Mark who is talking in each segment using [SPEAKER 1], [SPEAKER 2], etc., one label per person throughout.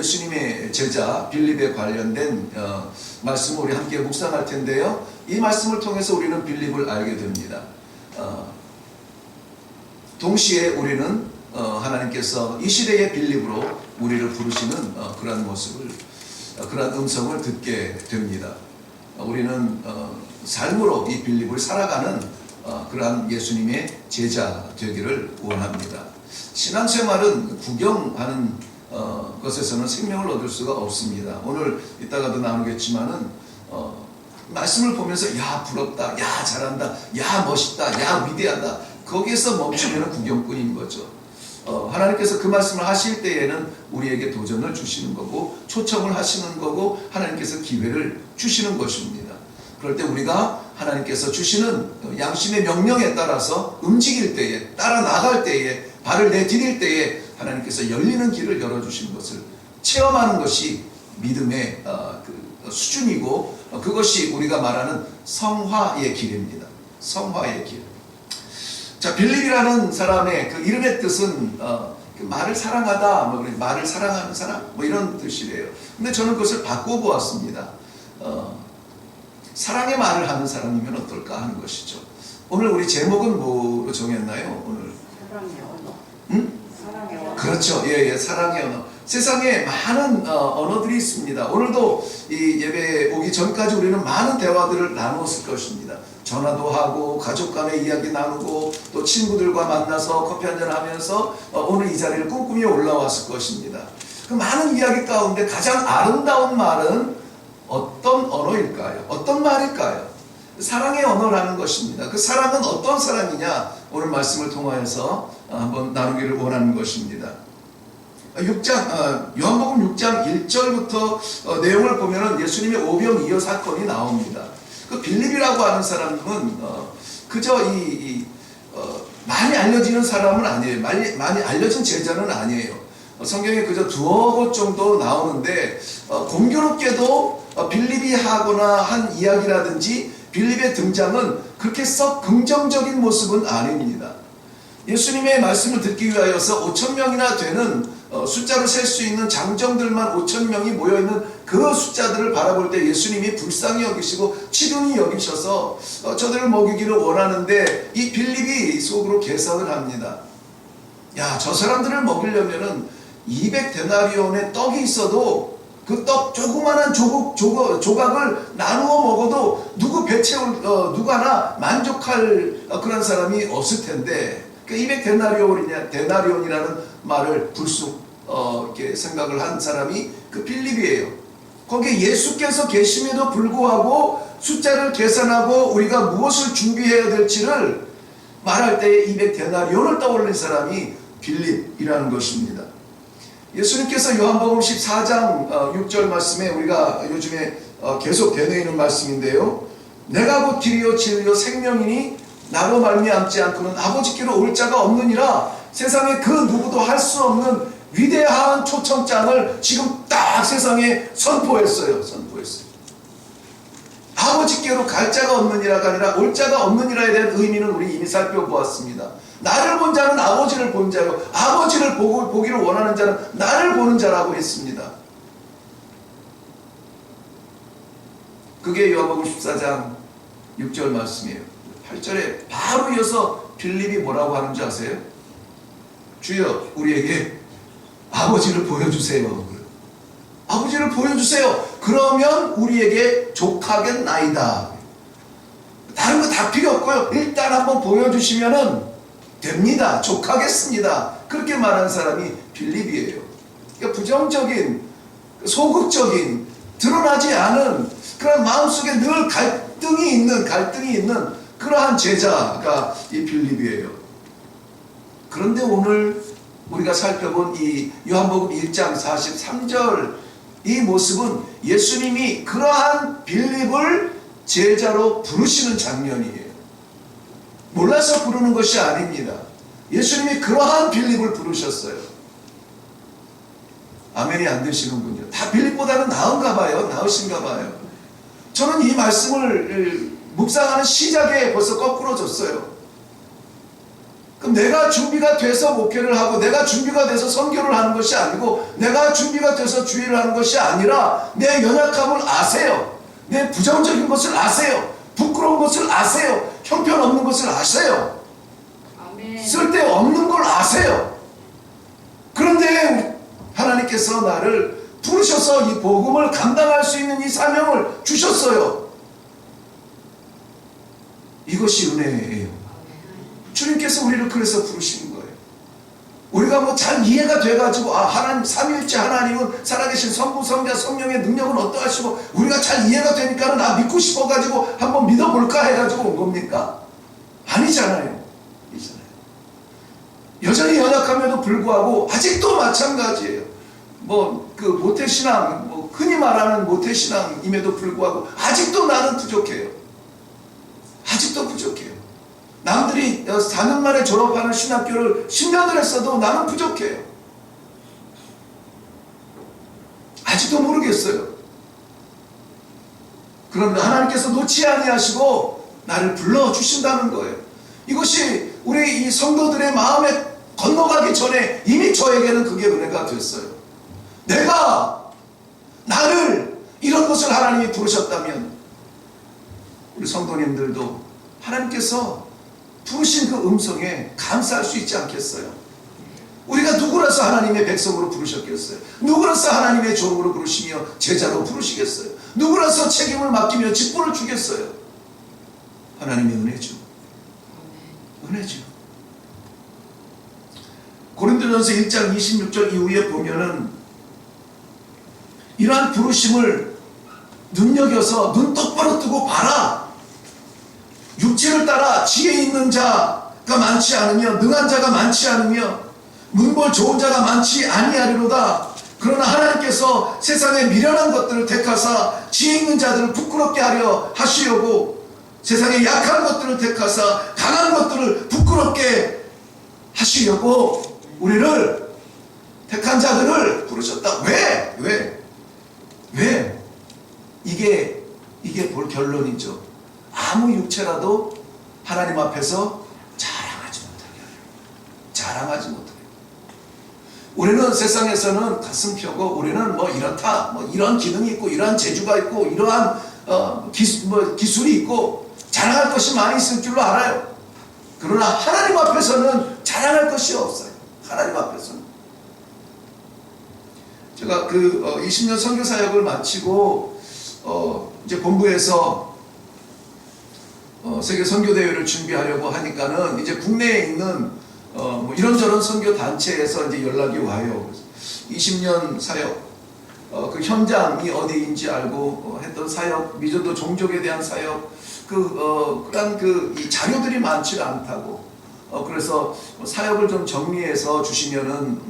[SPEAKER 1] 예수님의 제자 빌립에 관련된 말씀을 우리 함께 묵상할 텐데요. 이 말씀을 통해서 우리는 빌립을 알게 됩니다. 동시에 우리는 하나님께서 이 시대의 빌립으로 우리를 부르시는 그러한 모습을, 그러한 음성을 듣게 됩니다. 우리는 삶으로 이 빌립을 살아가는 그러한 예수님의 제자 되기를 원합니다. 신앙생활은 구경하는 것에서는 생명을 얻을 수가 없습니다. 오늘 이따가도 나누겠지만은 말씀을 보면서 야 부럽다, 야 잘한다, 야 멋있다, 야 위대하다, 거기에서 멈추면 구경꾼인 거죠. 하나님께서 그 말씀을 하실 때에는 우리에게 도전을 주시는 거고 초청을 하시는 거고 하나님께서 기회를 주시는 것입니다. 그럴 때 우리가 하나님께서 주시는 양심의 명령에 따라서 움직일 때에, 따라 나갈 때에, 발을 내디딜 때에 하나님께서 열리는 길을 열어주신 것을 체험하는 것이 믿음의 수준이고, 그것이 우리가 말하는 성화의 길입니다. 성화의 길. 자, 빌립이라는 사람의 그 이름의 뜻은 말을 사랑하다, 말을 사랑하는 사람, 이런 뜻이래요. 근데 저는 그것을 바꿔보았습니다. 사랑의 말을 하는 사람이면 어떨까 하는 것이죠. 오늘 우리 제목은 뭐로 정했나요? 오늘
[SPEAKER 2] 사랑의 언어.
[SPEAKER 1] 응?
[SPEAKER 2] 사랑의 언어.
[SPEAKER 1] 그렇죠. 예, 사랑의 언어. 세상에 많은 언어들이 있습니다. 오늘도 이 예배 오기 전까지 우리는 많은 대화들을 나누었을 것입니다. 전화도 하고 가족 간의 이야기 나누고 또 친구들과 만나서 커피 한잔 하면서 오늘 이 자리를 꿈꾸며 올라왔을 것입니다. 그 많은 이야기 가운데 가장 아름다운 말은 어떤 언어일까요? 어떤 말일까요? 사랑의 언어라는 것입니다. 그 사랑은 어떤 사랑이냐? 오늘 말씀을 통하여서 한번 나누기를 원하는 것입니다. 요한복음 6장 1절부터 내용을 보면 예수님의 오병이어 사건이 나옵니다. 그 빌립이라고 하는 사람은 그저 많이 알려지는 사람은 아니에요. 많이 알려진 제자는 아니에요. 성경에 그저 두어 곳 정도 나오는데 공교롭게도 빌립이 하거나 한 이야기라든지 빌립의 등장은 그렇게 썩 긍정적인 모습은 아닙니다. 예수님의 말씀을 듣기 위하여서 5,000명이나 되는 숫자로 셀 수 있는 장정들만 5,000명이 모여있는 그 숫자들을 바라볼 때 예수님이 불쌍히 여기시고 치근히 여기셔서 저들을 먹이기를 원하는데 이 빌립이 속으로 계산을 합니다. 야, 저 사람들을 먹이려면은 200데나리온의 떡이 있어도 그 떡 조그만한 조각을 나누어 먹어도 누구 배 채울 누구 하나 만족할 그런 사람이 없을 텐데, 그 200데나리온이라는 말을 불쑥 이렇게 생각을 한 사람이 그 빌립이에요. 거기에 예수께서 계심에도 불구하고 숫자를 계산하고 우리가 무엇을 준비해야 될지를 말할 때에 200데나리온을 떠올린 사람이 빌립이라는 것입니다. 예수님께서 요한복음 14장 6절 말씀에 우리가 요즘에 계속 되뇌이는 말씀인데요. 내가 곧 길이요 진리요 생명이니 나로 말미암지 않고는 아버지께로 올 자가 없느니라. 세상에 그 누구도 할 수 없는 위대한 초청장을 지금 딱 세상에 선포했어요. 아버지께로 갈 자가 없느니라가 아니라 올 자가 없느니라에 대한 의미는 우리 이미 살펴보았습니다. 나를 본 자는 아버지를 본 자요, 아버지를 보기를 원하는 자는 나를 보는 자라고 했습니다. 그게 요한복음 14장 6절 말씀이에요. 8절에 바로 이어서 빌립이 뭐라고 하는 줄 아세요? 주여 우리에게 아버지를 보여주세요. 아버지를 보여주세요. 그러면 우리에게 족하겠나이다. 다른 거 다 필요 없고요. 일단 한번 보여주시면은 됩니다. 족하겠습니다. 그렇게 말한 사람이 빌립이에요. 그러니까 부정적인, 소극적인, 드러나지 않은 그런 마음속에 늘 갈등이 있는 그러한 제자가 이 빌립이에요. 그런데 오늘 우리가 살펴본 이 요한복음 1장 43절 이 모습은 예수님이 그러한 빌립을 제자로 부르시는 장면이에요. 몰라서 부르는 것이 아닙니다. 예수님이 그러한 빌립을 부르셨어요. 아멘이 안 되시는군요. 다 빌립보다는 나은가 봐요. 나으신가 봐요. 저는 이 말씀을 묵상하는 시작에 벌써 거꾸로졌어요. 그럼 내가 준비가 돼서 목회를 하고 내가 준비가 돼서 선교를 하는 것이 아니고 내가 준비가 돼서 주의를 하는 것이 아니라 내 연약함을 아세요. 내 부정적인 것을 아세요. 부끄러운 것을 아세요. 형편없는 것을 아세요.
[SPEAKER 2] 아멘.
[SPEAKER 1] 쓸데없는 걸 아세요. 그런데 하나님께서 나를 부르셔서 이 복음을 감당할 수 있는 이 사명을 주셨어요. 이것이 은혜예요. 주님께서 우리를 그래서 부르시는 거예요. 우리가 뭐 잘 이해가 돼가지고 하나님 삼위일체 하나님은 살아계신 성부 성자 성령의 능력은 어떠하시고 우리가 잘 이해가 되니까는 믿고 싶어가지고 한번 믿어볼까 해가지고 온 겁니까? 아니잖아요. 여전히 연약함에도 불구하고 아직도 마찬가지예요. 그 모태신앙, 흔히 말하는 모태신앙임에도 불구하고 아직도 나는 부족해요. 아직도 부족해요. 남들이 4년 만에 졸업하는 신학교를 10년을 했어도 나는 부족해요. 아직도 모르겠어요. 그런데 하나님께서 놓지 아니하시고 나를 불러주신다는 거예요. 이것이 우리 이 성도들의 마음에 건너가기 전에 이미 저에게는 그게 은혜가 됐어요. 나를 이런 것을 하나님이 부르셨다면 우리 성도님들도 하나님께서 부르신 그 음성에 감사할 수 있지 않겠어요? 우리가 누구라서 하나님의 백성으로 부르셨겠어요? 누구라서 하나님의 종으로 부르시며 제자로 부르시겠어요? 누구라서 책임을 맡기며 직분을 주겠어요? 하나님의 은혜죠. 은혜죠. 고린도전서 1장 26절 이후에 보면은 이러한 부르심을 눈여겨서 눈 똑바로 뜨고 봐라. 육체를 따라 지혜 있는 자가 많지 않으며 능한 자가 많지 않으며 문벌 좋은 자가 많지 아니하리로다. 그러나 하나님께서 세상의 미련한 것들을 택하사 지혜 있는 자들을 부끄럽게 하려 하시려고 세상의 약한 것들을 택하사 강한 것들을 부끄럽게 하시려고 우리를 택한 자들을 부르셨다. 왜? 이게 볼 결론이죠. 아무 육체라도 하나님 앞에서 자랑하지 못하게. 우리는 세상에서는 가슴 펴고 우리는 이렇다, 이런 기능이 있고 이러한 재주가 있고 이러한 기술이 있고 자랑할 것이 많이 있을 줄로 알아요. 그러나 하나님 앞에서는 자랑할 것이 없어요. 하나님 앞에서는. 제가 20년 선교 사역을 마치고 이제 본부에서 세계 선교 대회를 준비하려고 하니까는 이제 국내에 있는 이런저런 선교 단체에서 이제 연락이 와요. 20년 사역, 그 현장이 어디인지 알고 했던 사역, 미전도 종족에 대한 사역, 이 자료들이 많지 않다고. 그래서 사역을 좀 정리해서 주시면은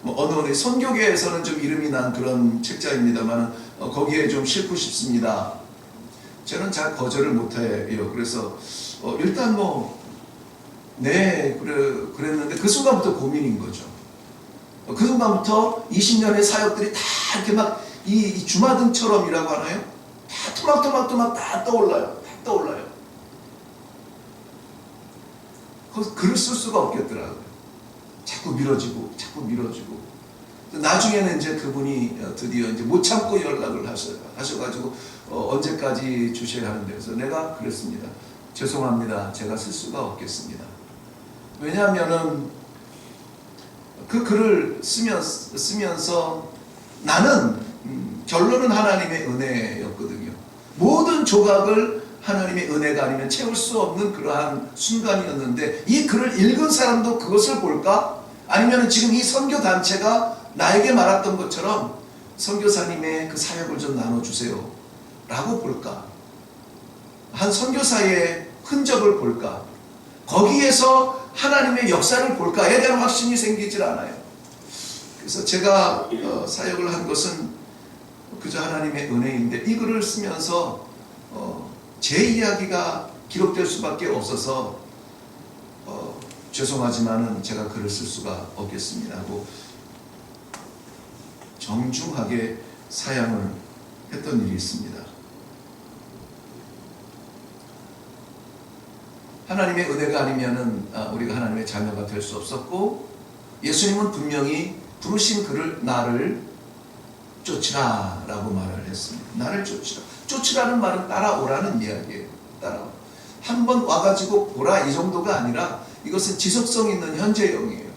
[SPEAKER 1] 어느 선교계에서는 좀 이름이 난 그런 책자입니다만 거기에 좀 싣고 싶습니다. 저는 잘 거절을 못해요. 그래서 일단 그랬는데 그 순간부터 고민인 거죠. 그 순간부터 20년의 사역들이 다 이렇게 이 주마등처럼이라고 하나요? 다 토막토막 다 떠올라요. 거기서 글을 쓸 수가 없겠더라고요. 자꾸 미뤄지고. 나중에는 이제 그분이 드디어 이제 못 참고 연락을 하셔가지고 언제까지 주셔야 하는데 그래서 내가 그랬습니다. 죄송합니다. 제가 쓸 수가 없겠습니다. 왜냐하면은 그 글을 쓰면서 나는 결론은 하나님의 은혜였거든요. 모든 조각을 하나님의 은혜가 아니면 채울 수 없는 그러한 순간이었는데 이 글을 읽은 사람도 그것을 볼까? 아니면 지금 이 선교단체가 나에게 말했던 것처럼 선교사님의 그 사역을 좀 나눠주세요 라고 볼까? 한 선교사의 흔적을 볼까? 거기에서 하나님의 역사를 볼까에 대한 확신이 생기질 않아요. 그래서 제가 사역을 한 것은 그저 하나님의 은혜인데 이 글을 쓰면서 제 이야기가 기록될 수밖에 없어서 죄송하지만은 제가 글을 쓸 수가 없겠습니다 하고 정중하게 사양을 했던 일이 있습니다. 하나님의 은혜가 아니면은 우리가 하나님의 자녀가 될 수 없었고, 예수님은 분명히 부르신 그를 나를 쫓으라 라고 말을 했습니다. 나를 쫓으라. 쫓으라는 말은 따라오라는 이야기예요. 따라오. 한번 와가지고 보라 이 정도가 아니라 이것은 지속성 있는 현재형이에요.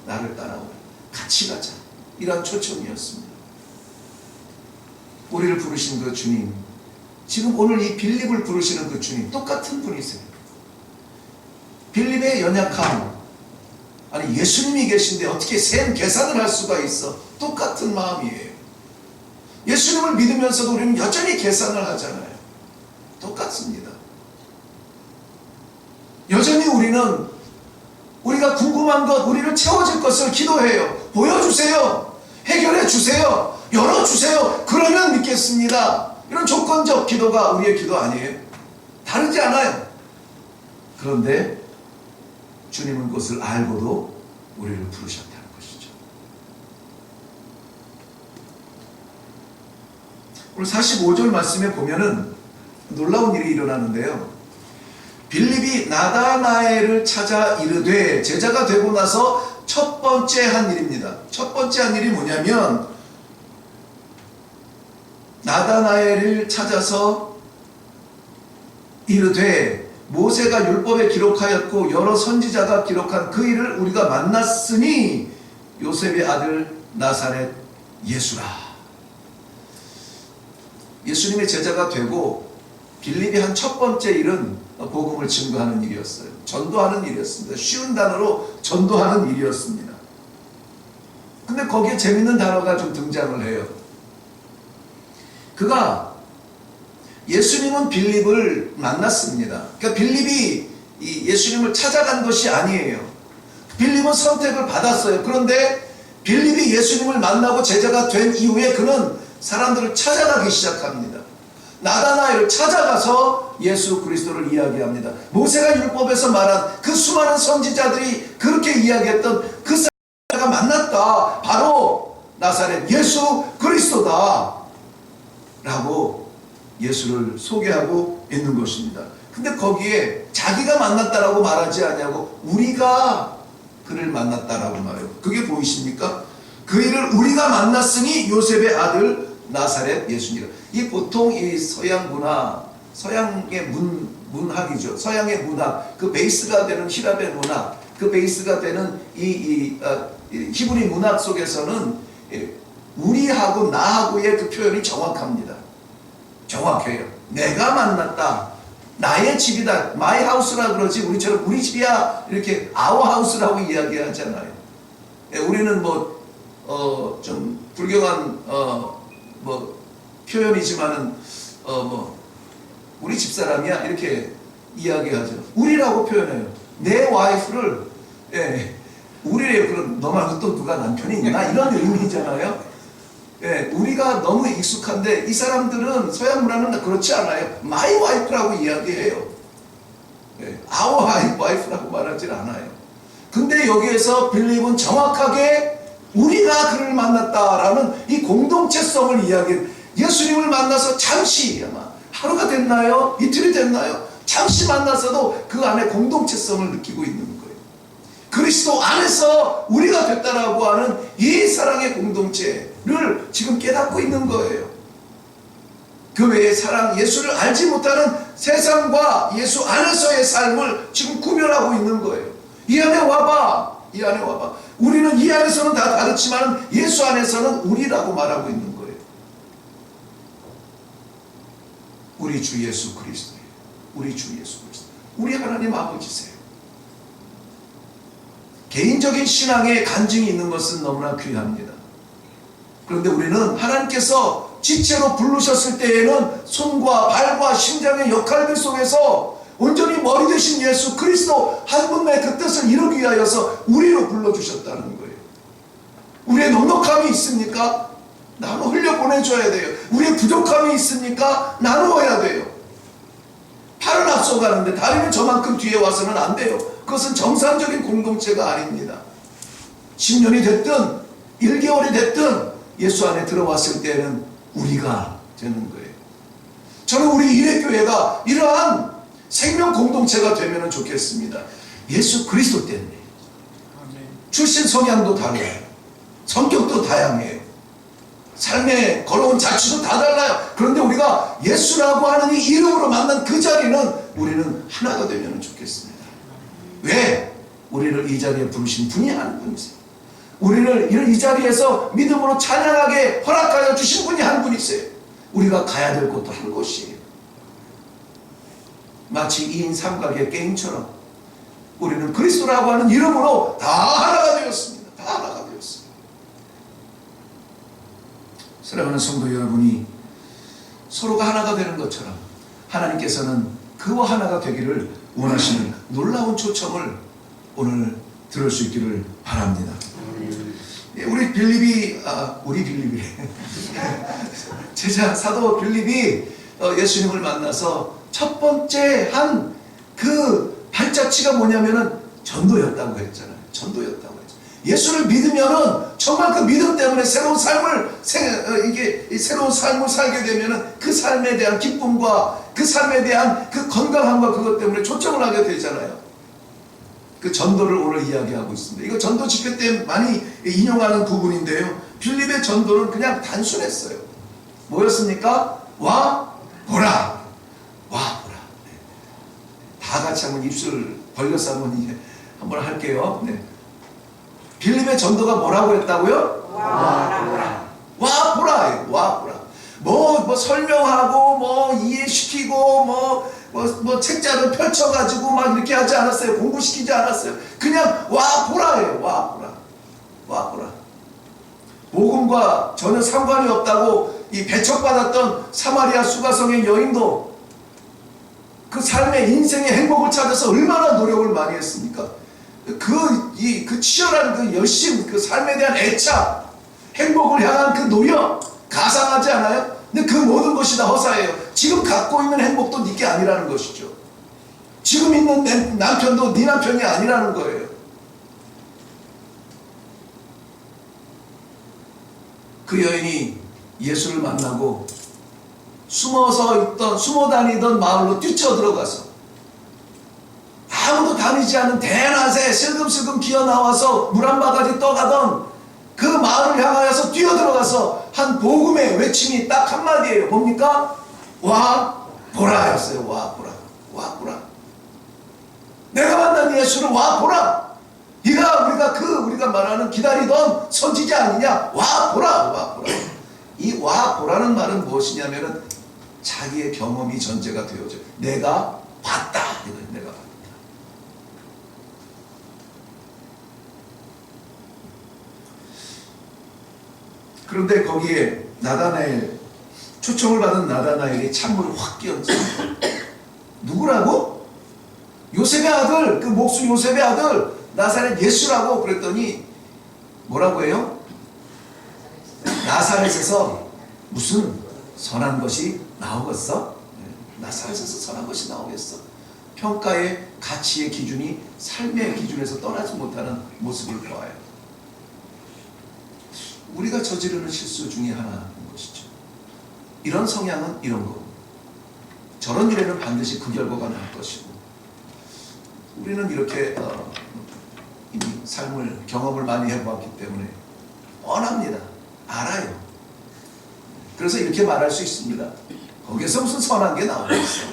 [SPEAKER 1] 나를 따라오라. 같이 가자. 이런 초청이었습니다. 우리를 부르신 그 주님, 지금 오늘 이 빌립을 부르시는 그 주님, 똑같은 분이세요. 빌립의 연약함, 아니 예수님이 계신데 어떻게 셈 계산을 할 수가 있어? 똑같은 마음이에요. 예수님을 믿으면서도 우리는 여전히 계산을 하잖아요. 똑같습니다. 여전히 우리는 우리가 궁금한 것, 우리를 채워질 것을 기도해요. 보여주세요. 해결해 주세요. 열어주세요. 그러면 믿겠습니다. 이런 조건적 기도가 우리의 기도 아니에요? 다르지 않아요. 그런데 주님은 그것을 알고도 우리를 부르셨다는 것이죠. 오늘 45절 말씀에 보면은 놀라운 일이 일어나는데요. 빌립이 나다나엘을 찾아 이르되, 제자가 되고 나서 첫 번째 한 일입니다. 첫 번째 한 일이 뭐냐면, 나다나엘을 찾아서 이르되, 모세가 율법에 기록하였고 여러 선지자가 기록한 그 일을 우리가 만났으니 요셉의 아들 나사렛 예수라. 예수님의 제자가 되고 빌립이 한 첫 번째 일은 복음을 증거하는 일이었어요. 전도하는 일이었습니다. 쉬운 단어로 전도하는 일이었습니다. 근데 거기에 재밌는 단어가 좀 등장을 해요. 그가 예수님은 빌립을 만났습니다. 그러니까 빌립이 이 예수님을 찾아간 것이 아니에요. 빌립은 선택을 받았어요. 그런데 빌립이 예수님을 만나고 제자가 된 이후에 그는 사람들을 찾아가기 시작합니다. 나다나엘을 찾아가서 예수 그리스도를 이야기합니다. 모세가 율법에서 말한 그 수많은 선지자들이 그렇게 이야기했던 그 사람과 만났다. 바로 나사렛 예수 그리스도다. 라고 예수를 소개하고 있는 것입니다. 근데 거기에 자기가 만났다라고 말하지 않냐고, 우리가 그를 만났다라고 말해요. 그게 보이십니까? 그 일을 우리가 만났으니 요셉의 아들 나사렛 예수니라. 이 보통 이 서양 문화, 서양의 문학이죠. 서양의 문학, 그 베이스가 되는 히랍의 문학, 그 베이스가 되는 히브리 문학 속에서는 우리하고 나하고의 그 표현이 정확합니다. 정확해요. 내가 만났다. 나의 집이다. 마이 하우스라 그러지, 우리처럼 우리 집이야 이렇게 아워 하우스라고 이야기하잖아요. 우리는 좀 불경한 표현이지만은 우리 집사람이야 이렇게 이야기하죠. 우리라고 표현해요. 내 와이프를 우리래요. 그럼 너 말고 또 누가 남편이 있나 이런 의미잖아요. 우리가 너무 익숙한데 이 사람들은 서양 문화는 그렇지 않아요. 마이 와이프라고 이야기해요. 아워 와이프라고 말하지 않아요. 근데 여기에서 빌립은 정확하게 우리가 그를 만났다라는 이 공동체성을 이야기해요. 예수님을 만나서 잠시, 아마 하루가 됐나요? 이틀이 됐나요? 잠시 만나서도 그 안에 공동체성을 느끼고 있는 거예요. 그리스도 안에서 우리가 됐다라고 하는 이 사랑의 공동체를 지금 깨닫고 있는 거예요. 그 외에 사랑, 예수를 알지 못하는 세상과 예수 안에서의 삶을 지금 구별하고 있는 거예요. 이 안에 와봐. 이 안에 와봐. 우리는 이 안에서는 다 다르지만 예수 안에서는 우리라고 말하고 있는 거예요. 우리 주 예수 그리스도예요. 우리 주 예수 그리스도. 우리 하나님 아버지세요. 개인적인 신앙에 간증이 있는 것은 너무나 귀합니다. 그런데 우리는 하나님께서 지체로 부르셨을 때에는 손과 발과 심장의 역할들 속에서 온전히 머리 되신 예수 그리스도 한 분의 그 뜻을 이루기 위하여서 우리로 불러주셨다는 거예요. 우리의 넉넉함이 있습니까? 나눠 흘려보내줘야 돼요. 우리의 부족함이 있습니까? 나누어야 돼요. 팔을 앞서가는데 다리는 저만큼 뒤에 와서는 안 돼요. 그것은 정상적인 공동체가 아닙니다. 10년이 됐든 1개월이 됐든 예수 안에 들어왔을 때는 우리가 되는 거예요. 저는 우리 일회교회가 이러한 생명 공동체가 되면 좋겠습니다. 예수 그리스도 때문에. 출신 성향도 달라요. 성격도 다양해요. 삶에 걸어온 자취도 다 달라요. 그런데 우리가 예수라고 하는 이 이름으로 만난 그 자리는 우리는 하나가 되면 좋겠습니다. 왜? 우리를 이 자리에 부르신 분이 한 분이세요. 우리를 이 자리에서 믿음으로 찬양하게 허락하여 주신 분이 한 분이세요. 우리가 가야 될 곳도 한 곳이에요. 마치 2인 삼각의 게임처럼 우리는 그리스도라고 하는 이름으로 다 하나가 되었습니다. 다 하나가 되었습니다. 사랑하는 성도 여러분이 서로가 하나가 되는 것처럼 하나님께서는 그와 하나가 되기를 원하시는 놀라운 초청을 오늘 들을 수 있기를 바랍니다. 우리 빌립이 제자 사도 빌립이 예수님을 만나서 첫 번째 한 그 발자취가 뭐냐면은 전도였다고 했잖아요. 전도였다고 했죠. 예수를 믿으면은 정말 그 믿음 때문에 새로운 삶을 살게 되면은 그 삶에 대한 기쁨과 그 삶에 대한 그 건강함과 그것 때문에 초청을 하게 되잖아요. 그 전도를 오늘 이야기하고 있습니다. 이거 전도 집회 때 많이 인용하는 부분인데요. 빌립의 전도는 그냥 단순했어요. 뭐였습니까? 와 보라. 와 보라. 네. 다 같이 한번 입술 벌려서 한번 할게요. 네. 빌립의 전도가 뭐라고 했다고요? 와 보라. 와 보라. 와 보라. 뭐 설명하고 뭐 이해시키고 뭐 책자를 펼쳐가지고 막 이렇게 하지 않았어요. 공부시키지 않았어요. 그냥 와 보라예요. 와 보라. 와 보라. 복음과 전혀 상관이 없다고 이 배척받았던 사마리아 수가성의 여인도 그 삶의 인생의 행복을 찾아서 얼마나 노력을 많이 했습니까? 그 치열한 그 열심, 그 삶에 대한 애착, 행복을 향한 그 노력, 가상하지 않아요? 근데 그 모든 것이 다 허사예요. 지금 갖고 있는 행복도 네게 아니라는 것이죠. 지금 있는 남편도 네 남편이 아니라는 거예요. 그 여인이 예수를 만나고 숨어 다니던 마을로 뛰쳐들어가서 아무도 다니지 않은 대낮에 슬금슬금 기어나와서 물 한 바가지 떠가던 그 마을을 향하여서 뛰어들어가서 한 복음의 외침이 딱 한마디예요. 뭡니까? 와 보라였어요. 와 보라. 와 보라. 내가 만난 예수를 와 보라. 우리가 말하는 기다리던 선지자 아니냐? 와 보라. 와 보라. 이 와 보라는 말은 무엇이냐면은 자기의 경험이 전제가 되어져. 내가 봤다. 내가 봤다. 그런데 거기에 초청을 받은 나다나엘이 찬물을 확 끼얹습니다. 누구라고? 요셉의 아들, 그 목수 요셉의 아들 나사렛 예수라고. 그랬더니 뭐라고 해요? 나사렛에서 무슨 선한 것이 나오겠어? 나사렛에서 선한 것이 나오겠어? 평가의 가치의 기준이 삶의 기준에서 떠나지 못하는 모습을 보아요. 우리가 저지르는 실수 중에 하나인 것이죠. 이런 성향은 이런 거, 저런 일에는 반드시 그 결과가 날 것이고, 우리는 이렇게 이미 삶을 경험을 많이 해보았기 때문에 뻔합니다. 알아요. 그래서 이렇게 말할 수 있습니다. 거기에서 무슨 선한 게 나오겠어.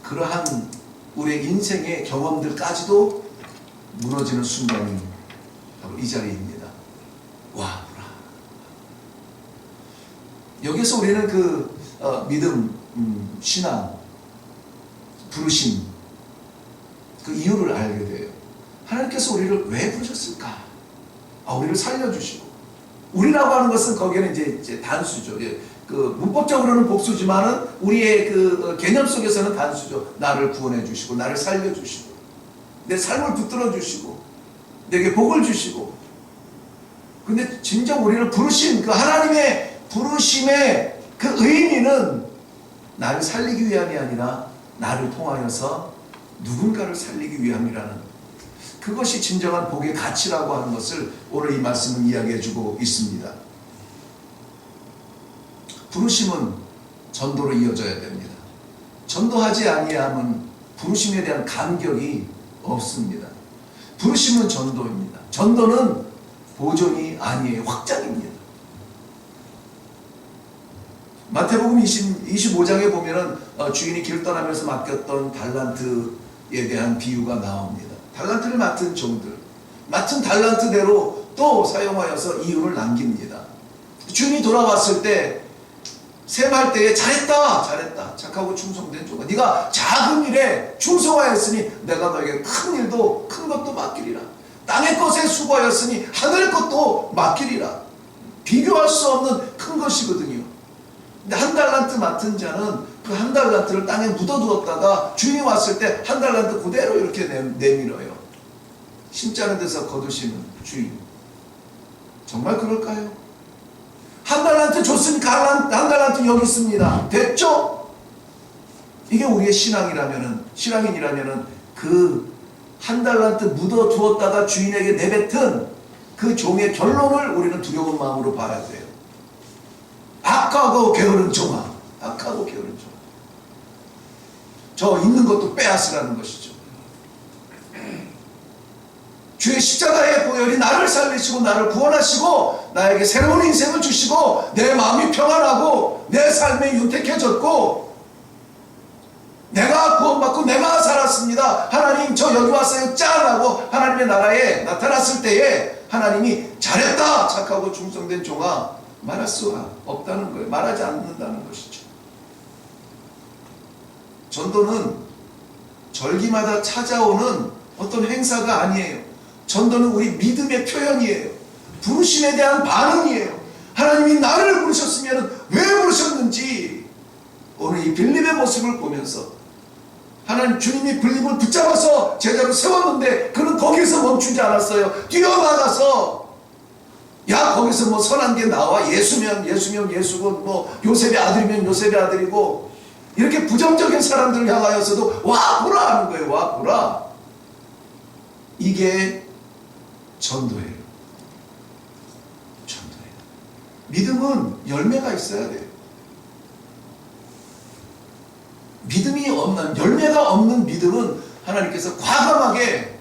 [SPEAKER 1] 그러한 우리의 인생의 경험들까지도 무너지는 순간이 바로 이 자리입니다. 와 보라. 여기서 우리는 그 믿음, 신앙, 부르심, 그 이유를 알게 돼요. 하나님께서 우리를 왜 부르셨을까? 우리를 살려주시고, 우리라고 하는 것은 거기에는 이제 단수죠. 그 문법적으로는 복수지만은 우리의 그 개념 속에서는 단수죠. 나를 구원해 주시고, 나를 살려 주시고, 내 삶을 붙들어 주시고, 내게 복을 주시고. 근데 진정 우리를 부르신 그 하나님의 부르심의 그 의미는 나를 살리기 위함이 아니라 나를 통하여서 누군가를 살리기 위함이라는, 그것이 진정한 복의 가치라고 하는 것을 오늘 이 말씀은 이야기해주고 있습니다. 부르심은 전도로 이어져야 됩니다. 전도하지 아니함은 부르심에 대한 감격이 없습니다. 부르심은 전도입니다. 전도는 보존이 아니에요. 확장입니다. 마태복음 25장에 보면은 주인이 길 떠나면서 맡겼던 달란트에 대한 비유가 나옵니다. 달란트를 맡은 종들, 맡은 달란트대로 또 사용하여서 이윤을 남깁니다. 주인이 돌아왔을 때 셈할 때에 잘했다 착하고 충성된 종아, 네가 작은 일에 충성하였으니 내가 너에게 큰 일도 큰 것도 맡기리라. 땅의 것에 수고하였으니 하늘의 것도 맡기리라. 비교할 수 없는 큰 것이거든요. 근데 한 달란트 맡은 자는 그 한 달란트를 땅에 묻어두었다가 주인이 왔을 때 한 달란트 그대로 이렇게 내밀어요. 심지 않은 데서 거두시는 주인. 정말 그럴까요? 한 달란트 줬으니까 한 달란트 여기 있습니다. 됐죠? 이게 우리의 신앙인이라면은 그 한 달란트 묻어두었다가 주인에게 내뱉은 그 종의 결론을 우리는 두려운 마음으로 봐야 돼요. 악하고 게으른 종아, 악하고 게으른 종아. 저 있는 것도 빼앗으라는 것이죠. 주의 십자가의 보혈이 나를 살리시고 나를 구원하시고 나에게 새로운 인생을 주시고 내 마음이 평안하고 내 삶이 윤택해졌고 내가 구원받고 내가 살았습니다. 하나님 저 여기 왔어요 짠 하고 하나님의 나라에 나타났을 때에 하나님이 잘했다 착하고 충성된 종아 말할 수 없다는 거예요. 말하지 않는다는 것이죠. 전도는 절기마다 찾아오는 어떤 행사가 아니에요. 전도는 우리 믿음의 표현이에요. 부르심에 대한 반응이에요. 하나님이 나를 부르셨으면 왜 부르셨는지 오늘 이 빌립의 모습을 보면서 하나님 주님이 빌립을 붙잡아서 제자로 세웠는데 그는 거기서 멈추지 않았어요. 뛰어나가서 야 거기서 뭐 선한 게 나와 예수면 예수고 뭐 요셉의 아들이면 요셉의 아들이고 이렇게 부정적인 사람들을 향하여서도 와 보라 하는 거예요. 와 보라. 이게 전도예요. 전도예요. 믿음은 열매가 있어야 돼요. 믿음이 없는 열매가 없는 믿음은 하나님께서 과감하게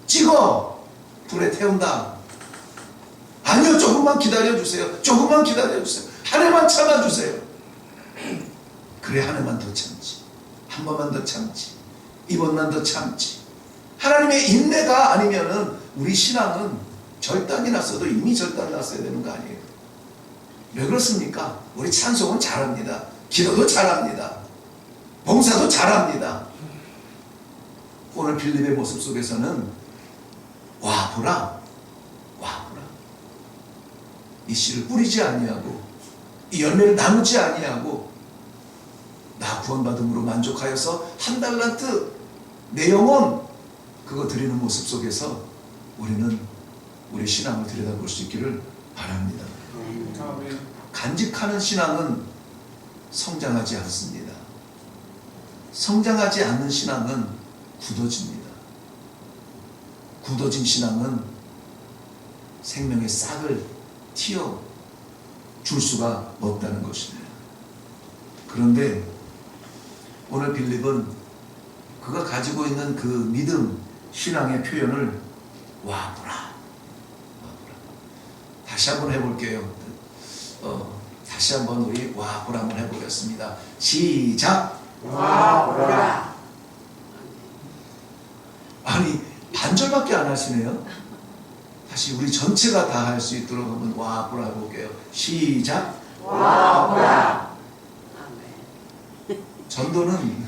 [SPEAKER 1] 찍어 불에 태운다. 아니요 조금만 기다려주세요. 조금만 기다려주세요. 한 해만 참아주세요. 그래 한 해만 더 참지. 한 번만 더 참지. 이번만 더 참지. 하나님의 인내가 아니면은 우리 신앙은 절단이 났어도 이미 절단이 났어야 되는 거 아니에요. 왜 그렇습니까? 우리 찬송은 잘합니다. 기도도 잘합니다. 봉사도 잘합니다. 오늘 빌립의 모습 속에서는 와 보라 이 씨를 뿌리지 아니하고 이 열매를 나누지 아니하고 나 구원받음으로 만족하여서 한 달란트 내 영혼 그거 드리는 모습 속에서 우리는 우리 신앙을 들여다볼 수 있기를 바랍니다. 간직하는 신앙은 성장하지 않습니다. 성장하지 않는 신앙은 굳어집니다. 굳어진 신앙은 생명의 싹을 틔어 줄 수가 없다는 것입니다. 그런데 오늘 빌립은 그가 가지고 있는 그 믿음, 신앙의 표현을 와 보라. 다시 한번 해볼게요. 다시 한번 우리 와 보라 한번 해보겠습니다. 시작.
[SPEAKER 2] 와 보라.
[SPEAKER 1] 아니 반절밖에 안 하시네요. 다시 우리 전체가 다 할 수 있도록 한번 와 보라 해볼게요. 시작.
[SPEAKER 2] 와 보라.
[SPEAKER 1] 전도는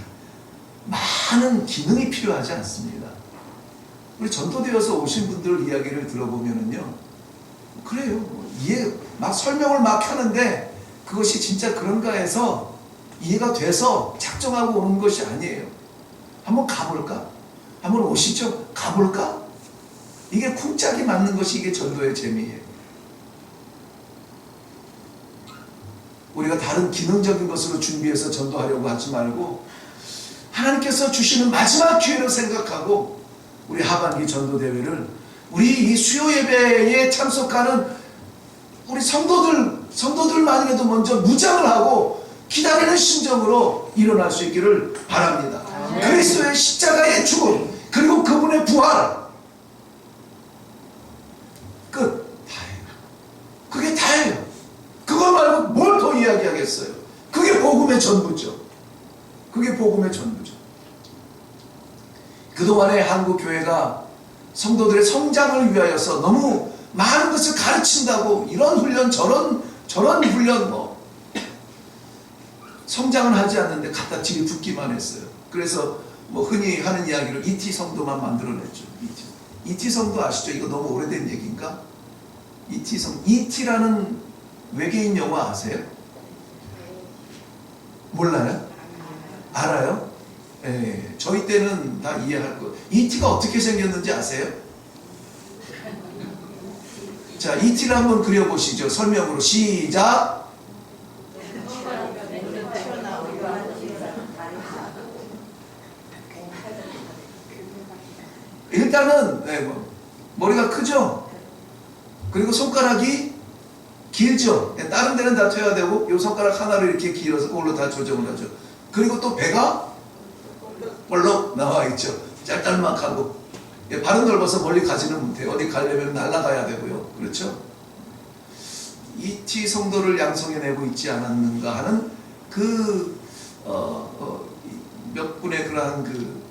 [SPEAKER 1] 많은 기능이 필요하지 않습니다. 우리 전도되어서 오신 분들 이야기를 들어보면은요, 그래요. 막 설명을 막 하는데 그것이 진짜 그런가 해서 이해가 돼서 작정하고 오는 것이 아니에요. 한번 가볼까? 한번 오시죠? 가볼까? 이게 쿵짝이 맞는 것이 이게 전도의 재미예요. 우리가 다른 기능적인 것으로 준비해서 전도하려고 하지 말고 하나님께서 주시는 마지막 기회를 생각하고 우리 하반기 전도대회를 우리 이 수요 예배에 참석하는 우리 성도들만이라도 먼저 무장을 하고 기다리는 심정으로 일어날 수 있기를 바랍니다. 그리스도의 십자가의 죽음 그리고 그분의 부활 끝. 다예요. 그게 다예요. 그거 말고 뭘 더 이야기하겠어요. 그게 복음의 전부죠. 그게 복음의 전부죠. 그동안에 한국 교회가 성도들의 성장을 위하여서 너무 많은 것을 가르친다고 이런 훈련 저런 훈련 성장은 하지 않는데 갖다 들이붓기만 했어요. 그래서 흔히 하는 이야기로 ET 성도만 만들어냈죠. ET 성도 아시죠? 이거 너무 오래된 얘기인가? ET라는 외계인 영화 아세요? 몰라요? 알아요? 네, 저희 때는 다 이해할 거예요. ET가 어떻게 생겼는지 아세요? 자, ET를 한번 그려보시죠. 설명으로 시작. 일단은 머리가 크죠? 그리고 손가락이 길죠? 다른 데는 다 퇴화 되고 이 손가락 하나를 이렇게 길어서 그걸로 다 조정을 하죠. 그리고 또 배가 볼록 나와 있죠. 짤짤막하고 발은 넓어서 멀리 가지는 못해요. 어디 가려면 날아가야 되고요. 그렇죠? ET 성도를 양성해내고 있지 않았는가 하는 몇 분의 그러한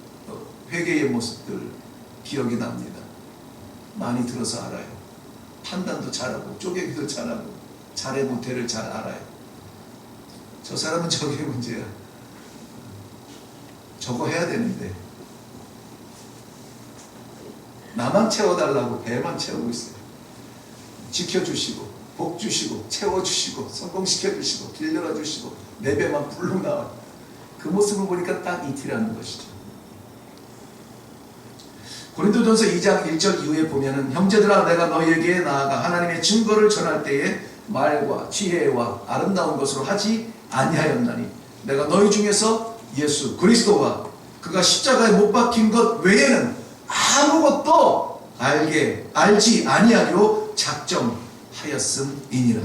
[SPEAKER 1] 회개의 모습들 기억이 납니다. 많이 들어서 알아요. 판단도 잘하고 쪼개기도 잘하고 잘해 못해를 잘 알아요. 저 사람은 저게 문제야. 저거 해야 되는데 나만 채워달라고 배만 채우고 있어요. 지켜주시고 복 주시고 채워주시고 성공시켜주시고 길 열어주시고 내 배만 불룩 나와. 그 모습을 보니까 딱 ET라는 것이죠. 고린도전서 2장 1절 이후에 보면은 형제들아 내가 너희에게 나아가 하나님의 증거를 전할 때에 말과 지혜와 아름다운 것으로 하지 아니하였나니 내가 너희 중에서 예수 그리스도와 그가 십자가에 못 박힌 것 외에는 아무것도 알지 아니하리로 작정하였음이니라.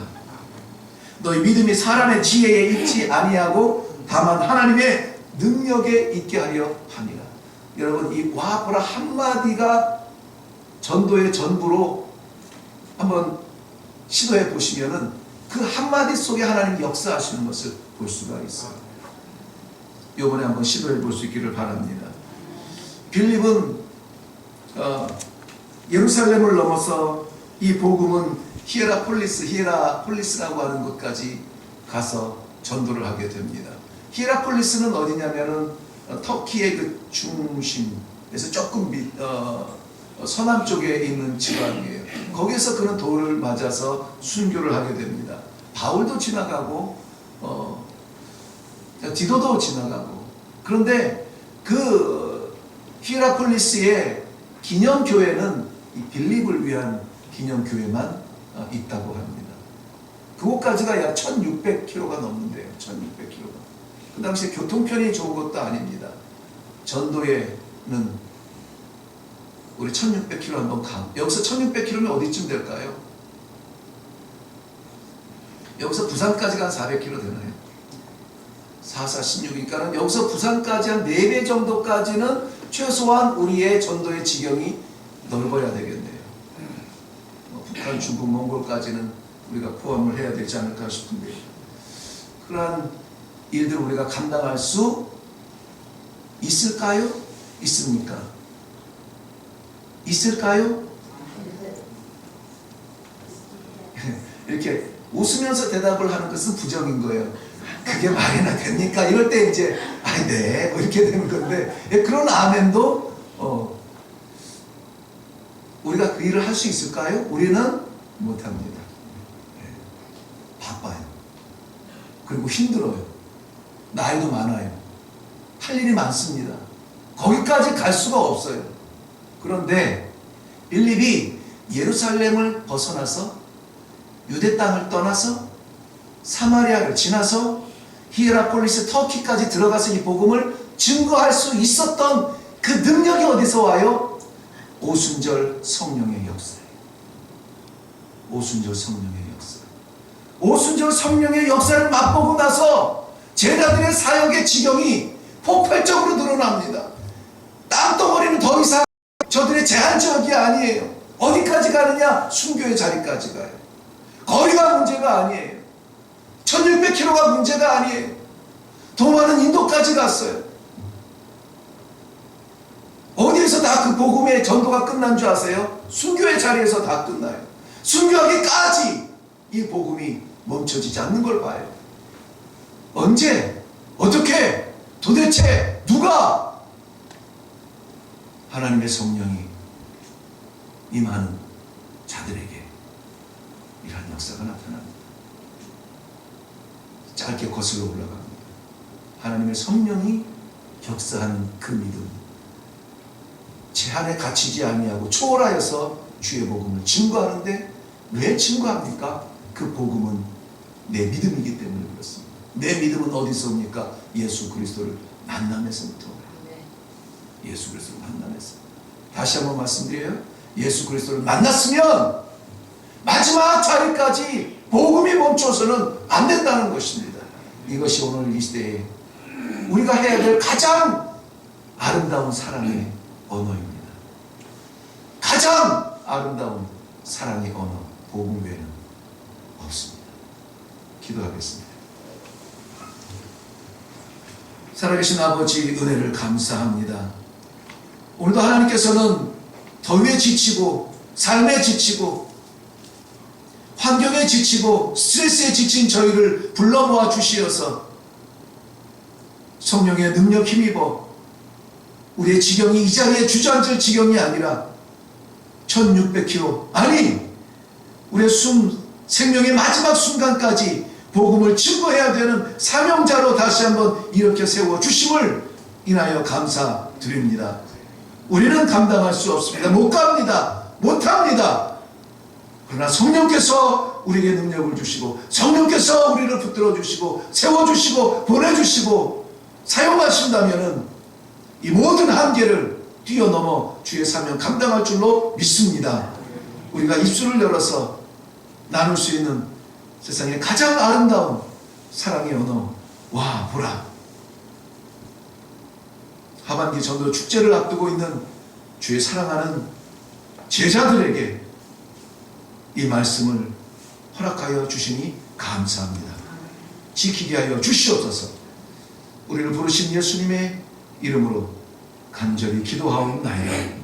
[SPEAKER 1] 너희 믿음이 사람의 지혜에 있지 아니하고 다만 하나님의 능력에 있게 하려 함이라. 여러분 이 와보라 한마디가 전도의 전부로 한번 시도해 보시면은 그 한마디 속에 하나님이 역사하시는 것을 볼 수가 있어요. 이번에 한번 시도해 볼 수 있기를 바랍니다. 빌립은 예루살렘을 넘어서 이 복음은 히에라폴리스라고 하는 곳까지 가서 전도를 하게 됩니다. 히에라폴리스는 어디냐면은 터키의 그 중심에서 조금 서남 쪽에 있는 지방이에요. 거기에서 그는 돌을 맞아서 순교를 하게 됩니다. 바울도 지나가고 디도도 지나가고. 그런데 그 히에라폴리스의 기념교회는 이 빌립을 위한 기념교회만 있다고 합니다. 그곳까지가 약 1600km가 넘는데요. 1600km가. 그 당시에 교통편이 좋은 것도 아닙니다. 전도에는 우리 1600km 한번 여기서 1600km면 어디쯤 될까요? 여기서 부산까지가 한 400km 되나요? 4, 16이니까 여기서 부산까지 한 4배 정도까지는 최소한 우리의 전도의 지경이 넓어야 되겠네요. 북한, 중국, 몽골까지는 우리가 포함을 해야 되지 않을까 싶은데 그러한 일들을 우리가 감당할 수 있을까요? 있습니까? 있을까요? 이렇게 웃으면서 대답을 하는 것은 부정인 거예요. 그게 말이나 됩니까? 이럴 때 이제 네 이렇게 되는 건데 그런 아멘도 우리가 그 일을 할 수 있을까요? 우리는 못합니다. 바빠요. 그리고 힘들어요. 나이도 많아요. 할 일이 많습니다. 거기까지 갈 수가 없어요. 그런데 빌립이 예루살렘을 벗어나서 유대 땅을 떠나서 사마리아를 지나서 히에라폴리스 터키까지 들어가서 이 복음을 증거할 수 있었던 그 능력이 어디서 와요? 오순절 성령의 역사예요. 오순절 성령의 역사. 오순절 성령의 역사를 맛보고 나서 제자들의 사역의 지경이 폭발적으로 늘어납니다. 땅덩어리는 더 이상 저들의 제한적이 아니에요. 어디까지 가느냐? 순교의 자리까지 가요. 거리가 문제가 아니에요. 1600km가 문제가 아니에요. 더 많은 인도까지 갔어요. 어디에서 다 그 복음의 전도가 끝난 줄 아세요? 순교의 자리에서 다 끝나요. 순교하기까지 이 복음이 멈춰지지 않는 걸 봐요. 언제? 어떻게? 도대체 누가? 하나님의 성령이 임하는 자들에게 이러한 역사가 나타납니다. 짧게 거슬러 올라갑니다. 하나님의 성령이 역사하는 그 믿음, 제한에 갇히지 아니하고 초월하여서 주의 복음을 증거하는데 왜 증거합니까? 그 복음은 내 믿음이기 때문에 그렇습니다. 내 믿음은 어디서 옵니까? 예수 그리스도를 만남에서부터. 예수 그리스도를 만남에서. 다시 한번 말씀드려요. 예수 그리스도를 만났으면 마지막 자리까지 복음이 멈춰서는 안 된다는 것입니다. 이것이 오늘 이 시대에 우리가 해야 될 가장 아름다운 사랑의 언어입니다. 가장 아름다운 사랑의 언어, 복음 외에는 없습니다. 기도하겠습니다. 살아계신 아버지, 은혜를 감사합니다. 오늘도 하나님께서는 더위에 지치고 삶에 지치고 환경에 지치고 스트레스에 지친 저희를 불러 모아 주시어서 성령의 능력 힘입어 우리의 지경이 이 자리에 주저앉을 지경이 아니라 1600km, 아니 우리의 생명의 마지막 순간까지 복음을 증거해야 되는 사명자로 다시 한번 일으켜 세워 주심을 인하여 감사드립니다. 우리는 감당할 수 없습니다. 못 갑니다. 못합니다. 그러나 성령께서 우리에게 능력을 주시고 성령께서 우리를 붙들어 주시고 세워주시고 보내주시고 사용하신다면 이 모든 한계를 뛰어넘어 주의 사명 감당할 줄로 믿습니다. 우리가 입술을 열어서 나눌 수 있는 세상의 가장 아름다운 사랑의 언어, 와 보라. 하반기 전도 축제를 앞두고 있는 주의 사랑하는 제자들에게 이 말씀을 허락하여 주시니 감사합니다. 지키게 하여 주시옵소서. 우리를 부르신 예수님의 이름으로 간절히 기도하옵나이다.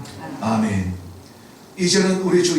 [SPEAKER 1] 아멘. 이제는 우리 주